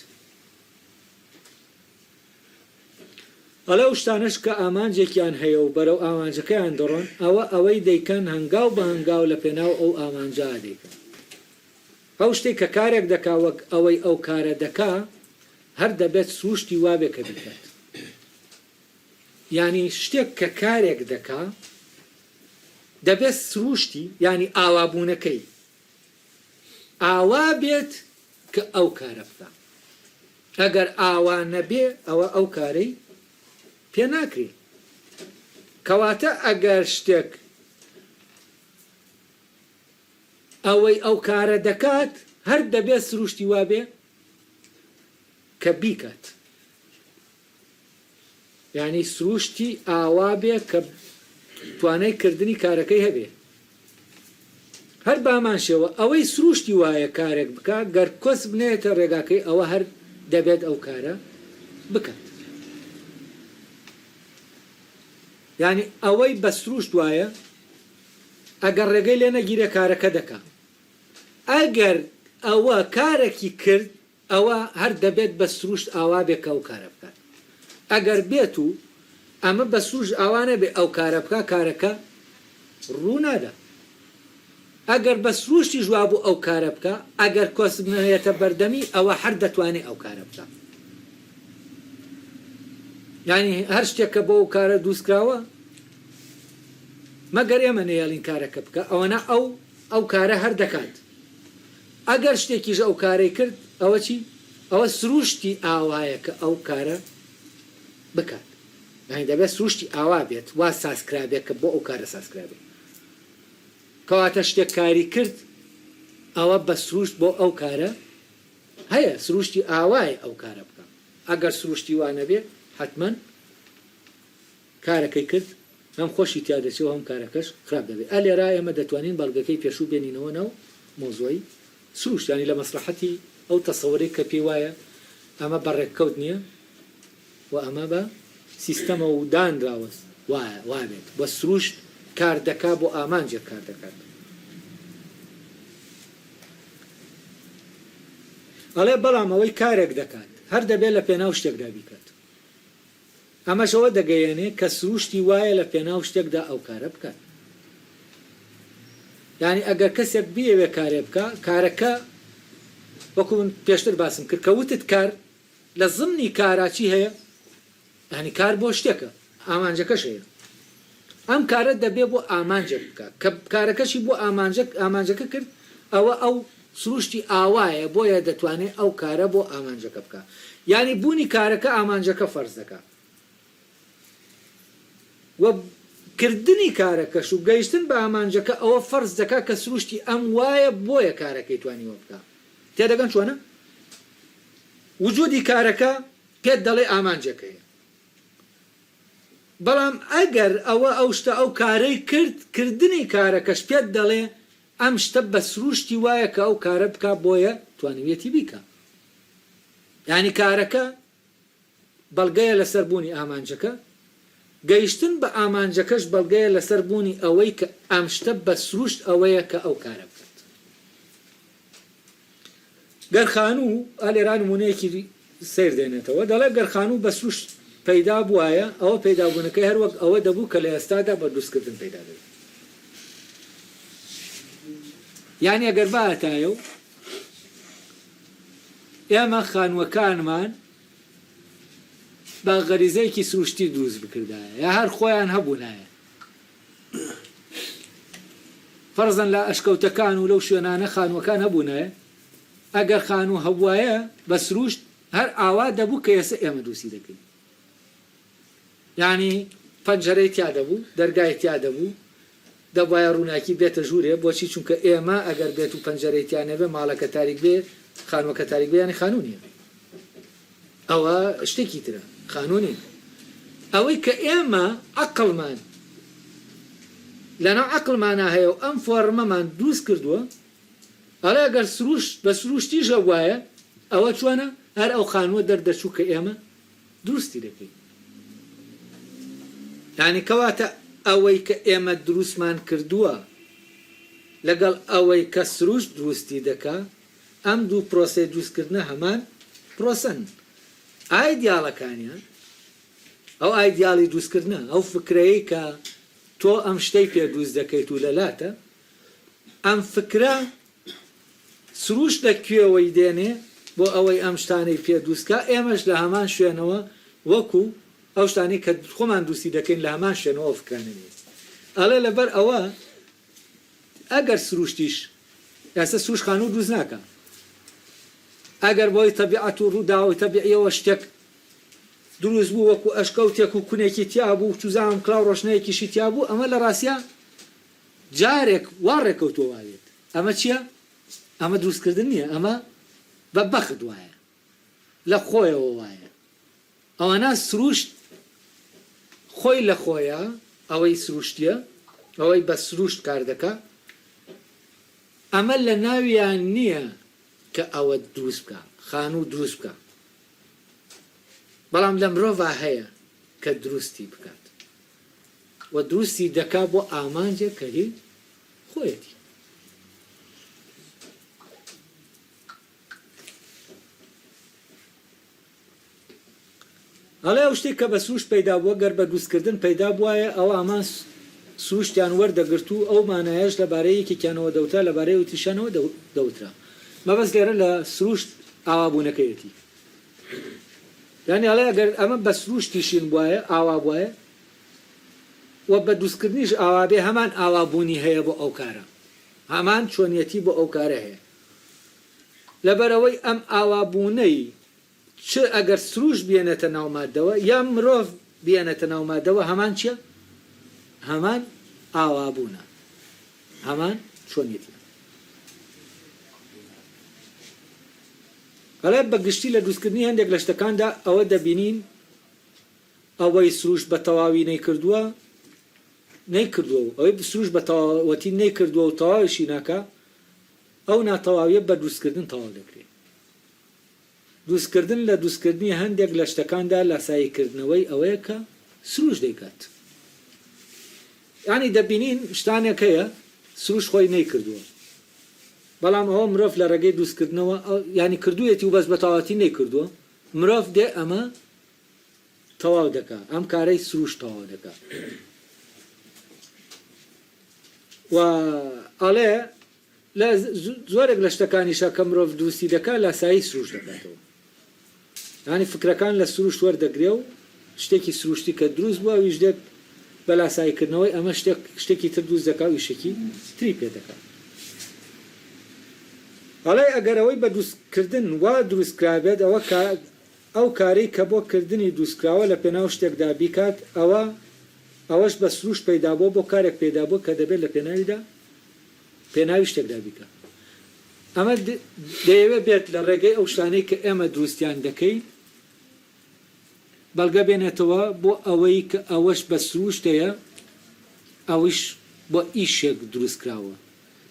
ئەلە شتانش کە ئامانجێکیان هەیە و بەرەو ئامانجەکەیان دەڕۆن ئەوەی دەیکەن هەنگاو بە هەنگاو لە پێناو ئەو ئامانجا دەیکەن. ئەو شتێک کە کارێک دەکا وەک ئەوەی ئەو کارە دەکا هەر دەبێت سروشتی وابێ کە بکات. ینی شتێک کە کارێک دەکا دەبێت سروشتی ینی ئاوابوونەکەی ئاوا بێت کە ئەو کارە بکە. ئەگەر ئاوا نەبێ ئەوە ئەو کارەی پێ ناکرێت. کەواتە ئەگەر شتێک ئەوەی ئەو کارە دەکات هەر دەبێت سروشتی وابێ کە بیکات. یعنی سروشتی ئاوا بێ کە توانای کردنی کارەکەی هەبێ. هەر بامانشەوە ئەوەی سروشتی وایە کارێک بکە گەر کۆس بنێتە ڕێگاکەی ئەوە هەر دەبێت ئەو کارە بکات. یعنی ئەوەی بە سروشت وایە ئەگەر ڕێگەی لێ نەگیرێ کارەکە دەکا. ئەگەر ئەوە کارێکی کرد ئەوە هەر دەبێت بە سروشت ئاوا بێ کە ئەو کارە بکات. ئەگەر بێت و ئەمە بە سروشت ئاوانە بێ ئەو کارە بکە کارەکە ڕوو نادا. ئەگەر بە سروشتی ژوا بوو ئەو کارە بکە ئەگەر کۆس بنێتە بەردەمی ئەوە هەر دەتوانێت ئەو کارە بکە. یعنی هەر شتێککە بۆ ئەو کارە دروستکراوە مەگەر ئێمە نێڵین کارەکە بکە ئەوەنە ئەو کارە هەر دەکات. ئەگەر شتێکیش ئەو کارەی کرد ئەوە چی؟ ئەوە سروشتی ئاوایە کە ئەو کارە بکات. یعنی دەبێت سروشتی ئاوا بێت وا سازکرابێت کە بۆ ئەو کارە سازکرابێت. کەواتە شتێک کاری کرد ئەوە بە سروشت بۆ ئەو کارە هەیە سروشتی ئاوایە ئەو کارە بکە. ئەگەر سروشتی وانە بێت حتمما کارەکەی کرد هەم خۆشی تیا دەچێت و هەم کارەکەش خراپ دەبێت. لێرە ئێمە دەتوانین بەڵگەکەی پێشوو بێنینەوە ناو مۆزۆی سروشتانی لە مەسلحەتی ئەو تەسەوەرەی کە پێی وایە ئەمە بەڕێککەوت نییە و ئەمە بە سیستەمە و دانراوەست وابێت بە سروشت کار دەکا بۆ ئامانجێک کار دەکات. ئەڵێ بەڵام ئەوەی کارێک دەکات هەر دەبێت لە پێناو شتێکدا بیکات. ئەمەشەوە دەگەیەنێ کە سروشتی وایە لە پێناو شتێکدا ئەو کارە بکات. یعنی ئەگەر کەسێک بیەوێ کارێ بکە کارەکە وەکو من پێشتر باسم کرد کە وتت کار لە زمنی کاراچی هەیە یعنی کار بۆ شتێکە ئامانجەکەش هەیە. ئەم کارە دەبێ بۆ ئامانجە بکە کە کارەکەشی بۆ ئامانجەکە کرد ئەوە ئەو سروشتی ئاوایە بۆیە دەتوانێت ئەو کارە بۆ ئامانجەکە بکە. یعنی بوونی کارەکە ئامانجەکە فەرز دەکات و کردنی کارەکەش و گەیشتن بە ئامانجەکە ئەوە فەرز دەکات کە سروشتی ئەم وایە بۆیە کارەکەی توانیوە بکە. تێدەگەن چۆنە؟ وجودی کارەکە پێت دەڵێ ئامانجەکەیە. بەڵام ئەگەر ئەو شتە ئەو کارەی کردنی کارەکەش پێت دەڵێ ئەم شتە بە سروشتی وایە کە ئەو کارە بکە بۆیە توانوێتی بیکە. یعنی کارەکە بەڵگەیە لەسەر بوونی ئامانجەکە گەیشتن بە ئامانجەکەش بەڵگەیە لەسەر بوونی ئەوەی کە ئەم شتە بە سروشت ئەوەیە کە ئەو کارە بکات. گەرخانوو ئالێران نمونەیەکی سیر دێنێتەوە دەڵێ گەرخانوو بە سروشت پەیدا بووایە ئەوە پەیدابوونەکەی هەروەک ئەوە دەبوو کە لە ئێستادا بە دروستکردن پەیدا دەبێت. یعنی ئەگەر باتایە و ئێمە خانووەکانمان بە غەریزەیەکی سروشتی دروست بکردایە یا هەر خۆیان هەبوونایە فەرزەن لە ئەشکەوتەکان و لەو شوێنانە خانووەکان هەبوونایە ئەگەر خانوو هەبوایە بە سروشت هەر ئاوا دەبوو کە ئێستا ئێمە دروستی دەکەین. یعنی پەنجەرەی تیا دەبوو دەرگای تیا دەبوو دەبایە ڕووناکی بێتە ژوورێ بۆچی چونکە ئێمە ئەگەر بێت و پەنجەرەی تیا نەبێ ماڵەکە تاریک بێ خانووەکە تاریک بێ یانی خانوو نییە. ئەوە شتێکی ترە خانوونی ئەوەی کە ئێمە عەقڵمان لەناو عەقڵمانە هەیە و ئەم فۆرمەمان دروست کردووە ئەڵێ ئەگەر بە سروشتیش وایە ئەوە چۆنە هەر ئەو خانووە دەردەچوو کە ئێمە دروستی دەکەین. یعنی کەواتە ئەوەی کە ئێمە دروستمان کردووە لەگەڵ ئەوەی کە سروشت دروستی دەکا ئەم دوو پرۆسەی دروستکردنە هەمان پرۆسەن ئایدیاڵەکانیان ئەو ئایدیاڵی دروستکردنە ئەو فکرەیە کە تۆ ئەم شتەی پێ دروست دەکەیت و لەلاتە ئەم فکرە سروش لەکوێوەی دێنێ بۆ ئەوەی ئەم شتانەی پێ دروستکە ئێمەش لە هەمان شوێنەوە وەکو ئەو شتانی کە خۆمان دروستی دەکەین لە هەمان شوێنەوە فکرانەوێت ئەڵێ لەبەر ئەوە ئەگەر سروشتیش ئێستا سروش خانوو دروست ناکە ئەگەر بۆی تەبیعەت و ڕووداوی تەبیعیەوە شتێک دروست بوو وەکو ئەشکەوتێک و کونێکی تیا بوو چوزانم کڵاو ڕۆشنەیەکیشی تیا بوو ئەمە لە ڕاستیە جارێک وا ڕێکەوتۆ وایێت ئەمە چییە؟ ئەمە دروستکردن نییە ئەمە بە بەخت وایە لە خۆیەوە وایە ئەوانە سروشت خۆی لە خۆیە ئەوەی سروشتیە ئەوەی بە سروشت کار دەکا ئەمە لە ناویان نییە کە ئەوە دروست بکە خانوو دروست بکە بەڵام لە مرۆڤ هەیە کە دروستی بکات و دروستی دەکا بۆ ئامانجە کە هی خۆیەتی هەڵێ ئەو شتێک کە بە سروشت پەیدا بووە گەر بە دروستکردن پەیدا بووایە ئەو ئامان سروشتیان وەردەگرت و ئەو مانایەش لەبارەی یەکێکیانەوە دەوترا لەبارەی وتیشانەوە دەوترا مەبەست لێرە لە سروشت ئاوابوونەکەیەتی یعنی هەڵێ ئەگەر ئەمە بە سروشتیشین بواە ئاوا بواە و بە دروستکردنیش ئاوابێ هەمان ئاوابوونی هەیە بۆ ئەو کارە هەمان چۆنیەتی بۆ ئەو کارە هەیە لەبەرەوەی ئەم ئاوابوونەی چ ئەگەر سروش بێنێتە ناومادەوە یا مرۆڤ بێنێتە ناومادەوە هەمان چییە؟ هەمان ئاوابوونە هەمان چۆنیەتی هەڵێ بەگشتی لە دروستکردنی هەندێک لە شتەکاندا ئەوە دەبینین ئەوەی سروش بە تەواوی نەیکردووە ئەوەی سروش بە تەواوەتی نەیکردووە و تەواویشی ناکە ئەو ناتەواویە بە دروستکردن تەواو دەکرێت دروستکردن لە دروستکردنی هەندێک لە شتەکاندا لاساییکردنەوەی ئەوەیە کە سروش دەیکات یعنی دەبینین شتانێک هەیە سروش خۆی نەیکردووە بەڵام ئەوە مرۆڤ لە ڕێگەی دروستکردنەوە ینی کردوویەتی و بەس بە تەواوەتی نەیکردووە مرۆڤ دێ ئەمە تەواو دەکا ئەم کارەی سروش تەواو دەکا و ئەڵێ لە زۆرێک لە شتەکانیشە کە مرۆڤ دروستی دەکا لاسایی سروش دەکاتەوە ینی فکرەکان لە سروش وەردەگرێ و شتێکی سروشتی کە دروست بووە ویش دێت بە لاساییکردنەوەی ئەمە شتێکی تر دروست دەکا و شتێکی تری پێ دەکات هەڵێ ئەگەرەوەی بە دروستکردن وا دروستکرابێت ئەو کارەی کە بۆ کردنی دروستکراوە لە پێناو شتێکدا بیکات ئەوەش بە سروش پەیدا بۆ کارێک پەیدا بۆ کە دەبێت لە پێناوی شتێکدا بیکات ئەمە دەیەوێت بێت لە ڕێگەی ئەو شتانەی کە ئێمە دروستیان دەکەین بەڵگە بێنێتەوە بۆ ئەوەی کە ئەوەش بە سروشتەیە ئەوش بۆ ئیشێک دروستکراوە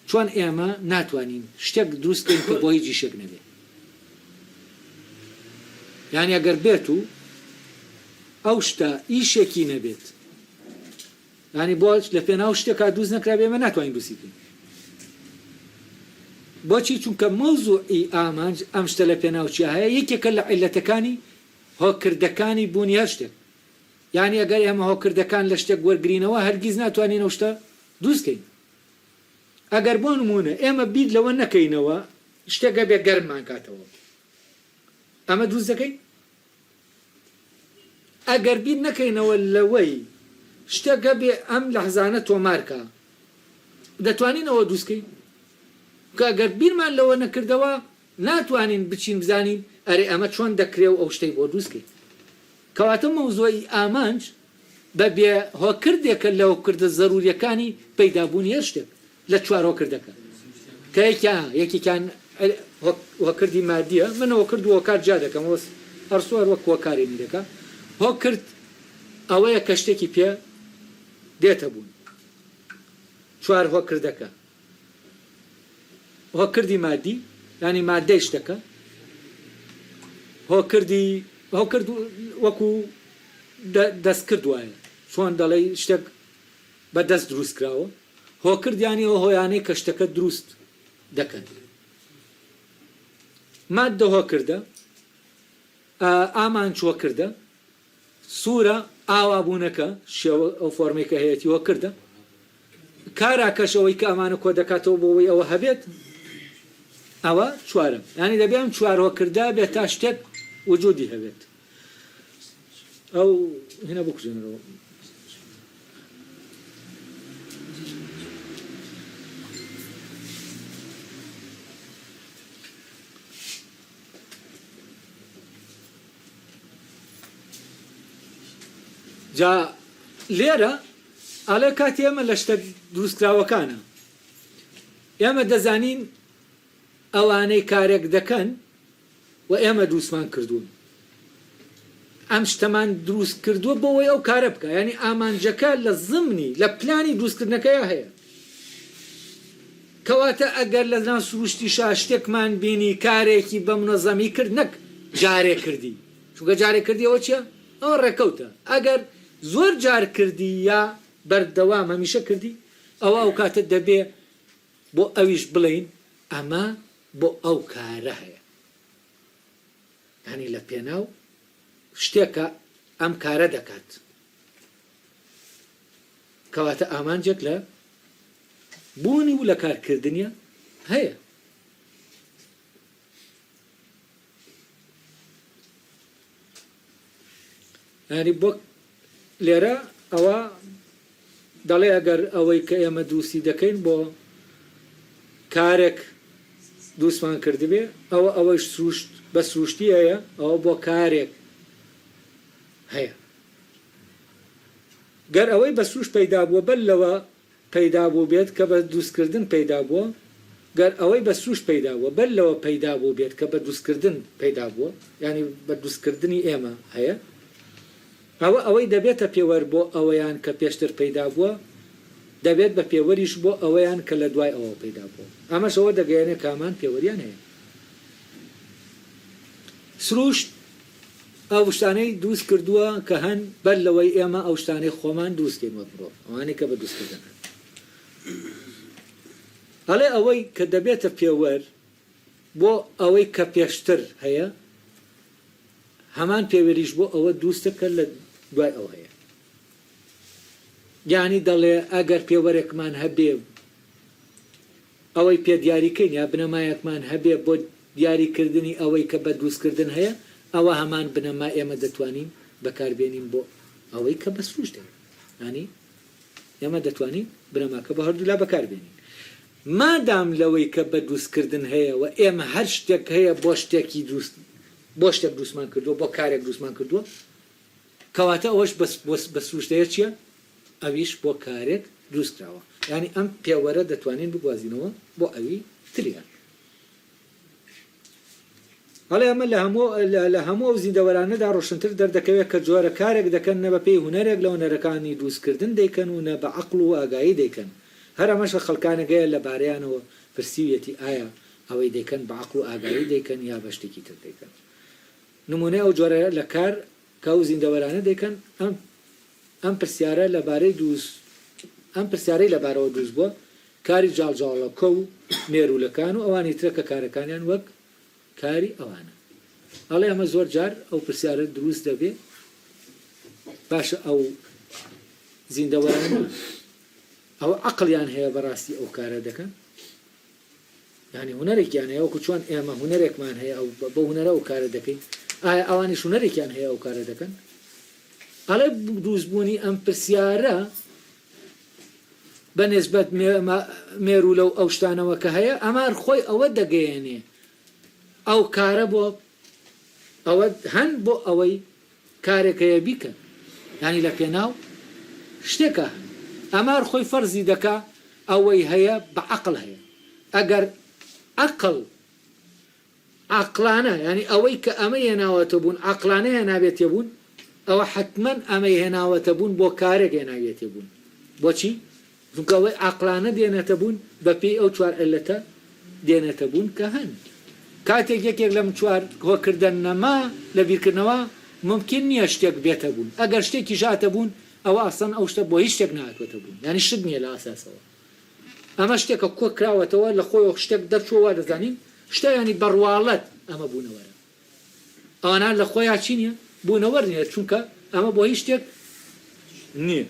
چۆن ئێمە ناتوانین شتێک دروستکەین کە بۆ هیچ ئیشێک نەبێت یعنی ئەگەر بێت و ئەو شتە ئیشێکی نەبێت ینی بۆ لە پێناو شتێکا دروست نەکرا بێمە ناتوانین دروستیکەین بۆچی چونکە مەوزوعی ئامانج ئەم شتە لە پێناوچی هەیە یەکێکە لە عیلەتەکانی هۆکردەکانی بوونی هەر شتێک یعنی ئەگەر ئێمە هۆکردەکان لە شتێک وەرگرینەوە هەرگیز ناتوانین ئەو شتە دروستکەین ئەگەر بۆ نمونە ئێمە بیر لەوە نەکەینەوە شتێکە بێ گەرممان کاتەوە ئەمە دروست دەکەین ئەگەر بیر نەکەینەوە لەوەی شتێکە بێ ئەم لەحزانە تۆمارکە دەتوانین ئەوە دروستکەین کە ئەگەر بیرمان لەوە نەکردەوە ناتوانین بچین بزانین ئەرێ ئەمە چۆن دەکرێ و ئەو شتەی بۆ دروستکەین کەواتە مەوزوعی ئامانج بە بێ هۆکردێکە لە هۆکردە زەروریەکانی پەیدابوونی هەر شتێک لە چوار هۆکردەکە کە یەکێکیان هۆکردی مادیە من هۆکرد و هۆکار جا دەکەم هەرسوار وەک هۆکارێنی دەکە هۆکرد ئەوەیە کە شتێکی پێ دێتە بوون چوار هۆکردەکە هۆکردی مادی ینی مادەی شتەکە هۆکرد وەکو دەستکرد وایە چۆن دەڵێ شتێک بە دەست دروست کراوە هۆکردیانی ئەو هۆیانەی کە شتەکە دروست دەکەن مادە هۆکردە ئامان چۆکردە سوورە ئاوابوونەکە شێوە ئەو فۆرمێکە هەیەی هۆکردە کاراکەشەوەی کە ئەمانە کۆ دەکاتەوە بۆەوەی ئەوە هەبێت ئەوە چوارم ینی دەبێم چوار هۆکردا بێت تا شتێک وجودی هەبێت ئەو هێنە بکوژێنەوە جا لێرە ئەڵێ کاتی ئێمە لە شتە دروستکراوەکانە ئێمە دەزانین ئەوانەی کارێک دەکەن و ئێمە دروستمان کردوون ئەم شتەمان دروست کردووە بۆەوەی ئەو کارە بکە ینی ئامانجەکە لە زمنی لە پلانی دروستکردنەکەیە هەیە کەواتە ئەگەر لە ناو سروشتی شتێکمان بینی کارێکی بە منەزەمی کرد نەک جارێ کردی چونکە جارێ کردی ئەوە چیە ئەوە ڕێکەوتە ئەگەر زۆر جار کردی یا بەردەوام هەمیشە کردی ئەوە ئەو کاتە دەبێ بۆ ئەویش بڵین ئەمە بۆ ئەو کارە هەیە ینی لە پێناو شتێکە ئەم کارە دەکات کەواتە ئامانجێک لە بوونی و لە کارکردنیە هەیە ینی بۆ لێرە ئەوە دەڵێ ئەگەر ئەوەی کە ئێمە دووسی دەکەین بۆ کارێک دووسمان کردبێ ئەوە ئەوەی سروشت بە سروشتی هەیە ئەوە بۆ کارێک هەیە گەر ئەوەی بە سروش پەیدا بووە بەر لەوە پەیدا بوو بێت کە بە دروستکردن پەیدا بووە گەر ئەوەی بە سروش پەیدا بووە بەر لەوە پەیدا بوو بێت کە بە دروستکردن پەیدا بووە ینی بە دروستکردنی ئێمە هەیە ئەوەی دەبێتە پێوەەر بۆ ئەوەیان کە پێشتر پەیدا بووە دەبێت بە پێوەریش بۆ ئەوەیان کە لە دوای ئەوە پەیدا بووە ئەمەش ئەوە دەگەیەنێ کامان پێوەریان هەیە سروشت ئەو شتانەی دروست کردووە کە هەن بەر لەوەی ئێمە ئەو شتانەی خۆمان دروستکەین وە مرۆڤ ئەوانەی کە بە دروستکردن هەڵێ ئەوەی کە دەبێتە پێوەەر بۆ ئەوەی کە پێشتر هەیە هەمان پێوەریش بۆ ئەوە دروستەکە لە دوای ئەو هەیە یانی دەڵێ ئەگەر پێوەرێکمان هەبێ ئەوەی پێ دیاریکەین یا بنەمایەکمان هەبێ بۆ دیاریکردنی ئەوەی کە بە دروستکردن هەیە ئەوە هەمان بنەما ئێمە دەتوانین بەکاربێنین بۆ ئەوەی کە بە سروشت هەیە ینی ئێمە دەتوانین بنەماکە بە هەردوو لا بەکاربێنین مادام لەوەی کە بە دروستکردن هەیە و ئێمە هەر شتێک هەیە بۆ شتێکی دروست بۆ شتێک دروستمان کردووە بۆ کارێک دروستمان کردووە کەواتە ئەوەش بە سروشتەیە چییە ئەویش بۆ کارێک دروستکراوە ینی ئەم پێوەرە دەتوانین بگوازینەوە بۆ ئەوی تریان هەڵێ ئەمە لە هەموو ئەو زیندەوەرانەدا ڕۆشنتر دەردەکەوێت کە جۆرە کارێک دەکەن نە بە پێی هونەرێک لە هونەرەکانی دروستکردن دەیکەن و نە بە عەقڵ و ئاگایی دەیکەن هەر ئەمەشە خەڵکانەگەیە لە بارەیانەوە پرسیویەتی ئایا ئەوەی دەیکەن بە عەقڵ و ئاگایی دەیکەن یا بە شتێکی تر دەیکەن نمونەی ئەو جۆرە لە کار کە ئەو زیندەوەرانە دەیکەن ئەم پرسیارە ئەم پرسیارەی لەبارەوە دروست بووە کاری جاڵجاڵەکە و مێرولەکان و ئەوانی ترە کە کارەکانیان وەک کاری ئەوانە ئەڵێ ئەمە زۆر جار ئەو پرسیارە دروست دەبێ باشە ئەو زیندەوەرانە ئەوە عەقڵیان هەیە بەڕاستی ئەو کارە دەکەن ینی هونەرێکیان هەیە وەکو چۆن ئێمە هونەرێکمان هەیە ئەو بە هونەرە ئەو کارە دەکەین ئایا ئەوانیش هونەرێکیان هەیە ئەو کارە دەکەن ئەڵێ دروستبوونی ئەم پرسیارە بە نێسبەت مێرولە و ئەو شتانەوە کە هەیە ئەمار خۆی ئەوە دەگەیەنێ ئەو کارە بۆ ئەوە هەن بۆ ئەوەی کارێکەیە بیکەن ینی لە پێناو شتێکە ئەمار خۆی فەرزی دەکا ئەوەی هەیە بە عەقڵ هەیە ئەگەر عەقڵ عەقلانە ینی ئەوەی کە ئەمە هێناوەتە بوون عەقلانەیە نابێتێ بوون ئەوە حتمەن ئەمەی هێناوەتە بوون بۆ کارێک هێناوێتێ بوون بۆچی؟ چونکە ئەوەی عەقلانە دێنێتە بوون بە پێی ئەو چوار عیلەتە دێنێتە بوون کە هەن کاتێک یەکێک لەم چوار هۆکردن نەما لە بیرکردنەوە ممکن نییە شتێک بێتە بوون ئەگەر شتێکی ژاتە بوون ئەوە ئەسەن ئەو شتە بۆ هیچ شتێک نهاتوێتە بوون ینی شت نییە لە ئاساسەوە ئەمە شتێکە کۆ کراوەتەوە لە خۆی شتێک دەرچووە دەزانین شتیانی بەڕواڵەت ئەمە بوونەوەرە ئەوانە لە خۆیان چی نییە بوونەوەر نیە چونکە ئەمە بۆ هیچ شتێک نییە